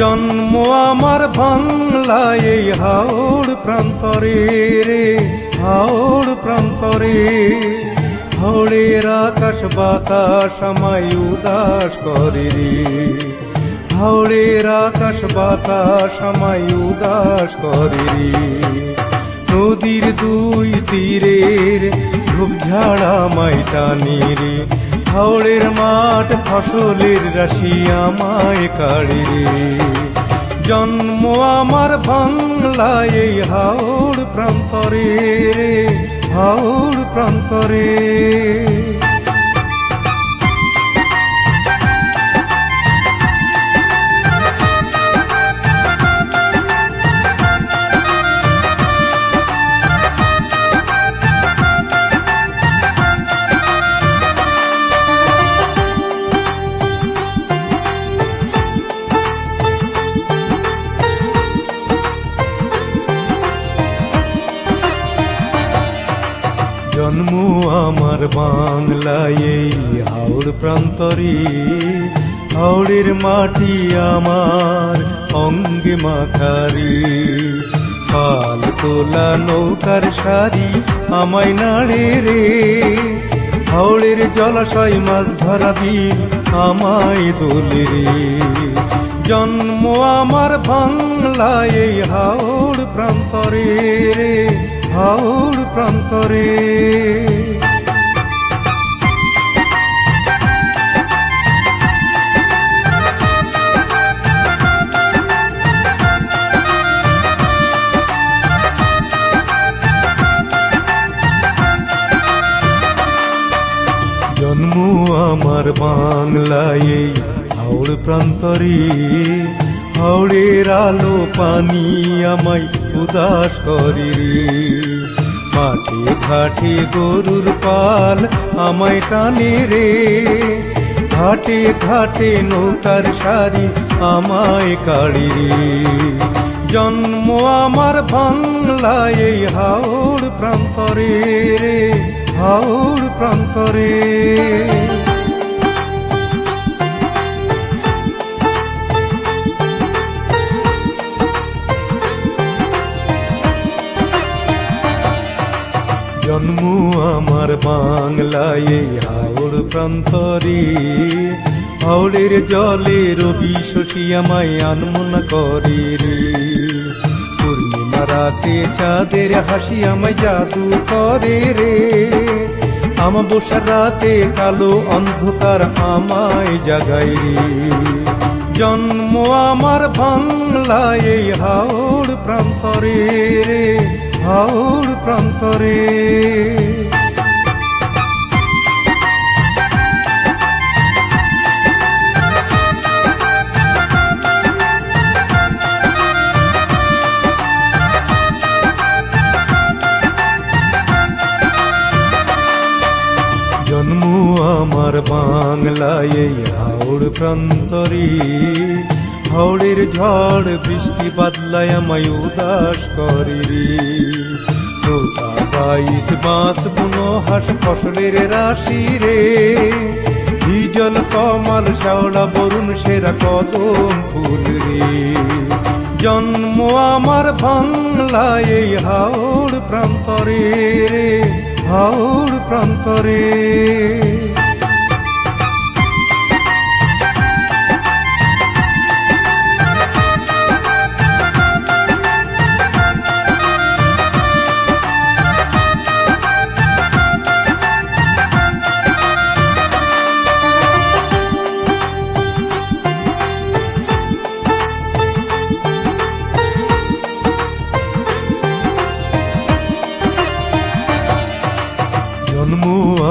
জন্ম আমার বাংলায় এই হাওড় প্রান্তরে রে, হাওড় প্রান্তরে। হাওড়ের আকাশ বাতাস আমায় উদাস করে রে, হাওড়ের আকাশ বাতাস আমায় উদাস করে রে। নদীর দুই তীরের ঝোপঝাড় আমায় টানে রে, হাওড়ের মাঠ ফসলের রাশি আমায় কাড়ে রে। জন্ম আমার বাংলায় এই হাওড় প্রান্তরে রে, হাওড় প্রান্তরে। জন্ম আমার বাংলায় এই হাওড় প্রান্তরে, হাওড়ের মাটি আমার অঙ্গে মাখারি। পাল তোলা নৌকার সারি আমায় নাড়ে রে, হাওড়ের জলাশয় মাছ ধরা বিল আমায় দোলে রে। জন্ম আমার বাংলায় এই হাওড় প্রান্তরে রে, হাওড় প্রান্তরে। জন্ম আমার বাংলায় এই হাওড় প্রান্তরে, হাওড়ের আলো পানি আমায় উদাস করে রে। মাঠে ঘাটে গরুর পাল আমায় টানে রে, ঘাটে ঘাটে নৌকার সারি আমায় কাড়ে রে। জন্ম আমার বাংলায় এই হাওড় প্রান্তরে রে, হাওড় প্রান্তরে। জন্ম আমার বাংলায় এই হাওড় প্রান্তরে, হাওড়ের জলে রবি শশী আমায় আনমনা করে রে। পূর্ণিমা রাতে চাঁদের হাসি আমায় জাদু করে রে, আমাবস্যার রাতে কালো অন্ধকার আমায় জাগায় রে। জন্ম আমার বাংলায় এই হাওড় প্রান্তরে রে, হাওড় প্রান্তরে। জন্ম আমার বাংলায় এই হাওড় প্রান্তরে, হাওড়ের ঝড় বৃষ্টি বাদলায় আমায় উদাস করে রে। নৌকা বাইশ বাঁশ বুনো হাঁস ফসলের রাশি রে, হিজল কমাল শ্যাওলা বরুণ সেরা কদম ফুল রে। জন্ম আমার বাংলায় এই হাওড় প্রান্তরে রে, হাওড় প্রান্তরে। জন্ম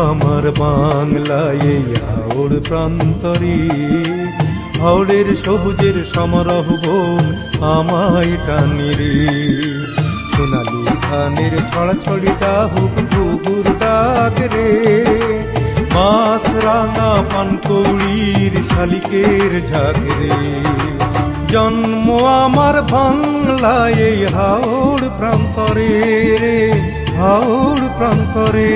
আমার বাংলায় এই হাওড় প্রান্তরে, হাওড়ের সবুজের সমারোহ বন আমায় টানে রে। সোনালি ধানের ছড়াছড়ি ডাহুক ঘুঘুর ডাক রে, মাছ রাঙা পানকৌড়ির শালিকের ঝাঁক রে। জন্ম আমার বাংলায় এই হাওড় প্রান্তরে রে, হাওড় প্রান্তরে।